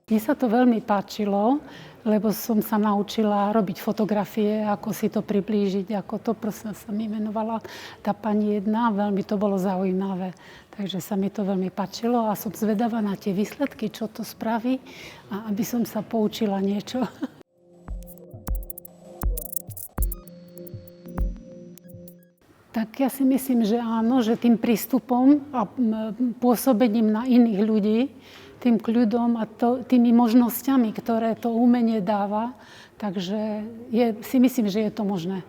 Mne sa to veľmi páčilo, lebo som sa naučila robiť fotografie, ako si to priblížiť, ako to proste sa mi menovala tá pani jedna, veľmi to bolo zaujímavé. Takže sa mi to veľmi páčilo a som zvedavá na tie výsledky, čo to spraví a aby som sa poučila niečo. Tak ja si myslím, že áno, že tým prístupom a pôsobením na iných ľudí, tým kľudom a tými možnosťami, ktoré to umenie dáva, takže si myslím, že je to možné.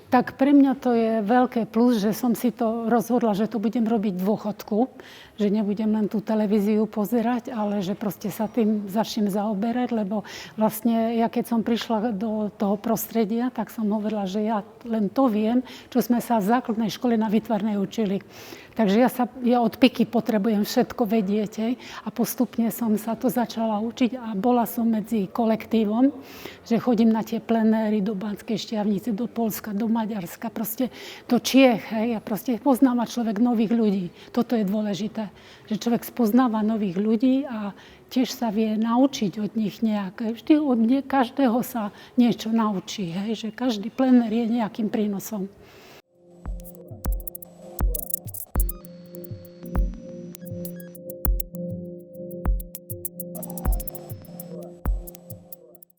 Tak pre mňa to je veľké plus, že som si to rozhodla, že to budem robiť v dôchodku, že nebudem len tú televíziu pozerať, ale že proste sa tým začnem zaoberať, lebo vlastne ja keď som prišla do toho prostredia, tak som hovorila, že ja len to viem, čo sme sa v základnej škole na výtvarnej učili. Takže ja od piky potrebujem všetko vedieť, a postupne som sa to začala učiť a bola som medzi kolektívom, že chodím na tie plenéry do Banskej Štiavnice, do Poľska, do Maďarska, proste do Čiech, a proste poznáva človek nových ľudí. Toto je dôležité, že človek spoznáva nových ľudí a tiež sa vie naučiť od nich nejaké. Vždy od každého sa niečo naučí, že každý plenér je nejakým prínosom.